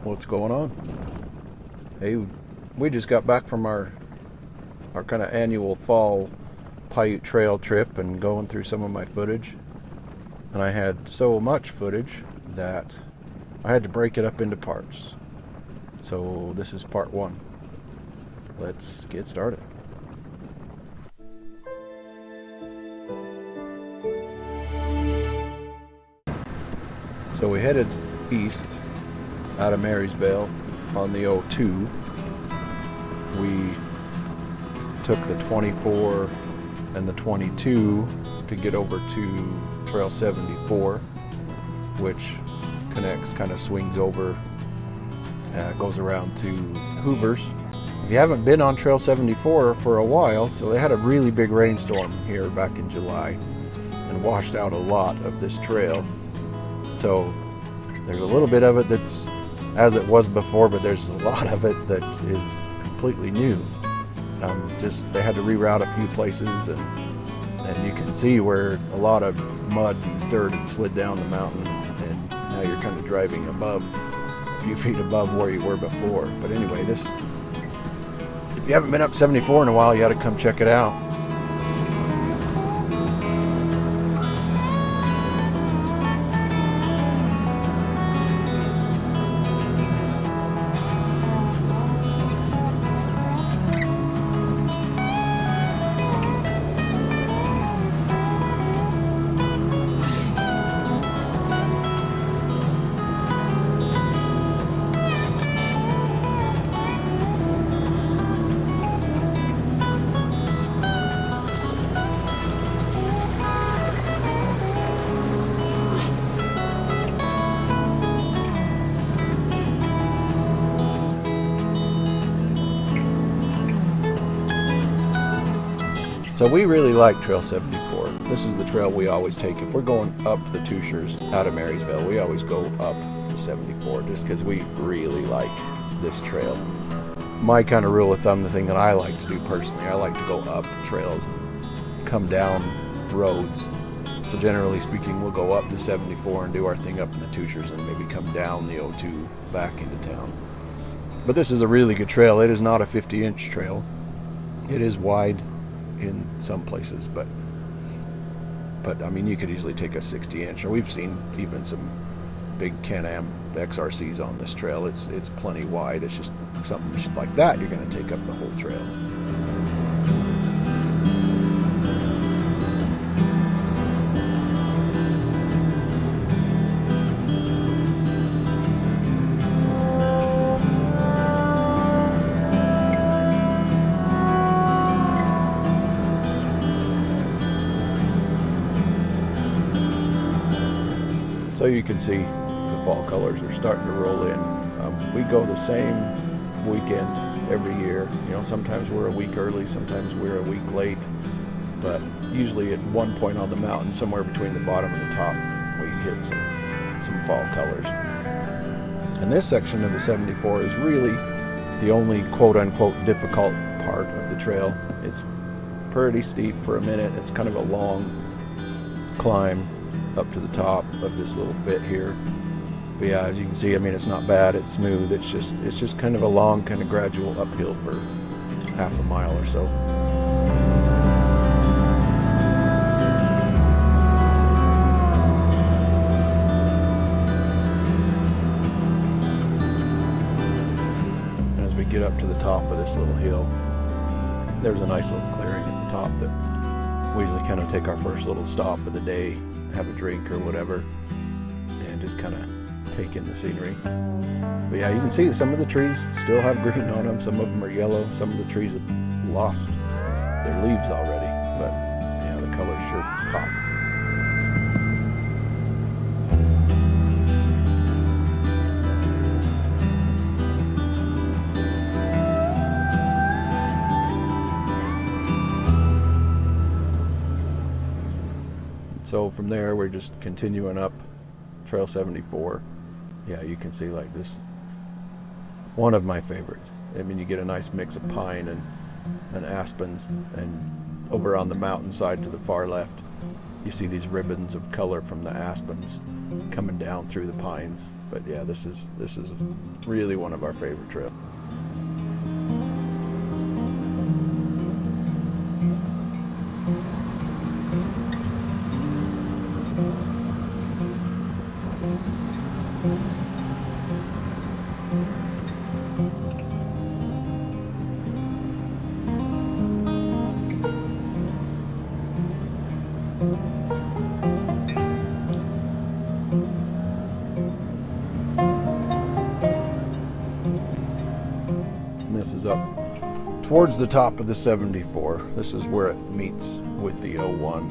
What's going on? Hey, we just got back from our kind of annual fall Paiute trail trip and going through some of my footage. And I had so much footage that I had to break it up into parts. So this is part one. Let's get started. So we headed east out of Marysville on the 02. We took the 24 and the 22 to get over to Trail 74, which kind of swings over, goes around to Hoover's. If you haven't been on Trail 74 for a while, so they had a really big rainstorm here back in July and washed out a lot of this trail. So there's a little bit of it that's as it was before, but there's a lot of it that is completely new. They had to reroute a few places, and you can see where a lot of mud and dirt had slid down the mountain, and now you're kind of driving above, a few feet above where you were before. But anyway, if you haven't been up 74 in a while, you got to come check it out. So we really like Trail 74. This is the trail we always take. If we're going up the Tushers out of Marysville, we always go up to 74 just because we really like this trail. My kind of rule of thumb, the thing that I like to do personally, I like to go up trails and come down roads. So generally speaking, we'll go up to 74 and do our thing up in the Tushers and maybe come down the 02 back into town. But this is a really good trail. It is not a 50-inch trail. It is wide in some places, but I mean, you could easily take a 60-inch, or we've seen even some big Can-Am XRCs on this trail. It's plenty wide. It's just something like that, you're going to take up the whole trail. So you can see the fall colors are starting to roll in. We go the same weekend every year. You know, sometimes we're a week early, sometimes we're a week late, but usually at one point on the mountain, somewhere between the bottom and the top, we hit some fall colors. And this section of the 74 is really the only quote-unquote difficult part of the trail. It's pretty steep for a minute. It's kind of a long climb up to the top of this little bit here. But yeah, as you can see, I mean, it's not bad, it's smooth, it's just kind of a long, kind of gradual uphill for half a mile or so. And as we get up to the top of this little hill, there's a nice little clearing at the top that we usually kind of take our first little stop of the day, have a drink or whatever, and just kind of take in the scenery. But yeah, you can see some of the trees still have green on them, some of them are yellow, some of the trees have lost their leaves already, but yeah, the colors sure pop. So from there, we're just continuing up Trail 74. Yeah, you can see like this, one of my favorites. I mean, you get a nice mix of pine and aspens, and over on the mountainside to the far left, you see these ribbons of color from the aspens coming down through the pines. But yeah, this is really one of our favorite trails. This is up towards the top of the 74. This is where it meets with the 01.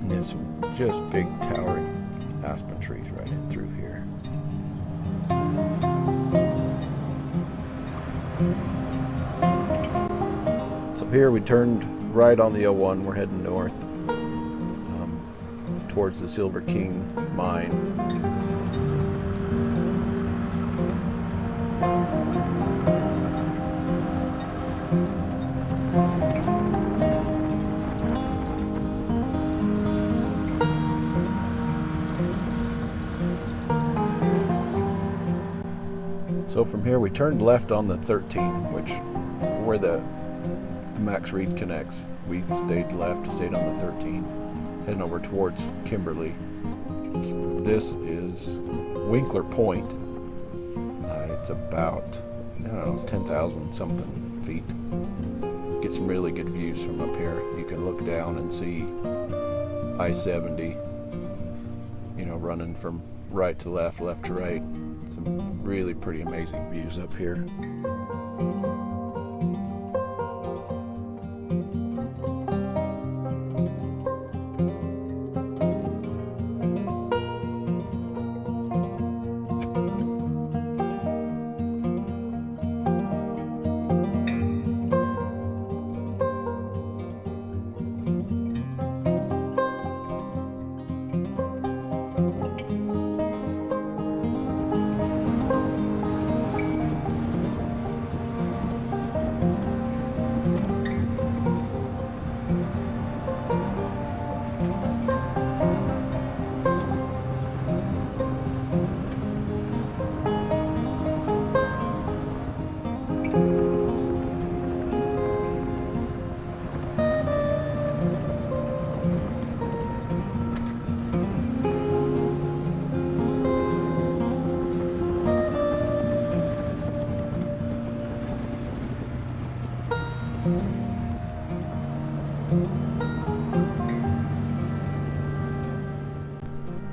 And there's some just big towering aspen trees right in through here. So here we turned right on the 01. We're heading north towards the Silver King mine. So from here we turned left on the 13, which where the Max Reed connects. We stayed left, stayed on the 13, heading over towards Kimberly. This is Winkler Point. It's about, I don't know, it's 10,000 something feet. Get some really good views from up here. You can look down and see I-70, you know, running from right to left, left to right. Some really pretty amazing views up here.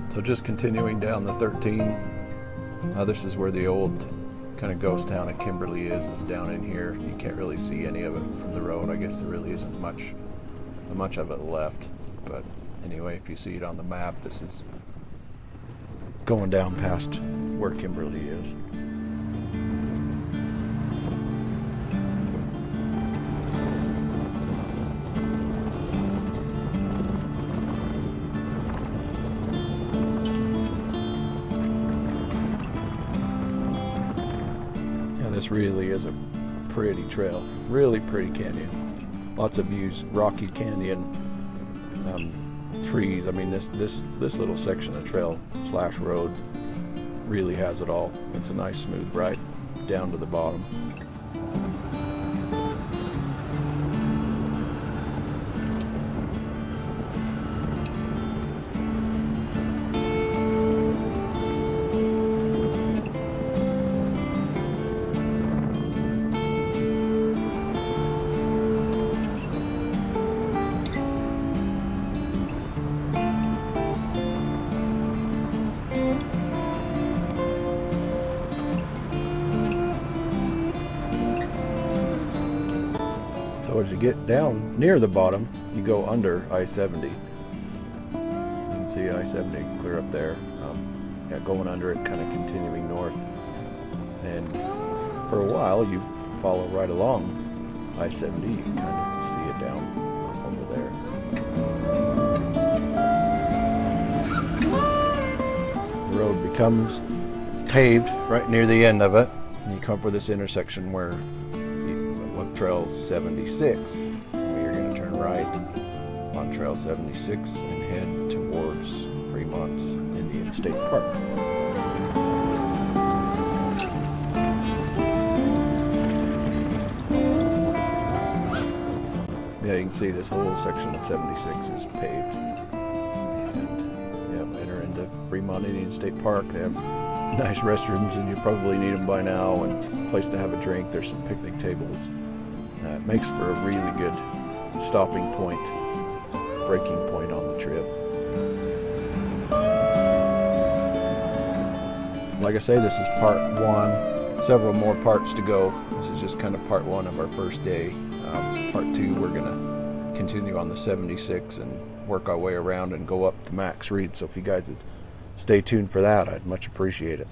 So just continuing down the 13, this is where the old kind of ghost town of Kimberly is down in here. You can't really see any of it from the road. I guess there really isn't much of it left. But anyway, if you see it on the map, this is going down past where Kimberly is. This really is a pretty trail, really pretty canyon. Lots of views, rocky canyon, trees. I mean, this little section of trail / road really has it all. It's a nice smooth ride down to the bottom. So as you get down near the bottom, you go under I-70. You can see I-70 clear up there. Yeah, going under it, kind of continuing north. And for a while, you follow right along I-70. You can kind of see it down off over there. The road becomes paved right near the end of it. And you come up with this intersection where Trail 76. You're going to turn right on Trail 76 and head towards Fremont Indian State Park. Yeah, you can see this whole section of 76 is paved. And yeah, enter into Fremont Indian State Park. They have nice restrooms, and you probably need them by now, and a place to have a drink. There's some picnic tables. It makes for a really good stopping point, breaking point on the trip. Like I say, this is part one. Several more parts to go. This is just kind of part one of our first day. Part two, we're going to continue on the 76 and work our way around and go up to Max Reed. So if you guys would stay tuned for that, I'd much appreciate it.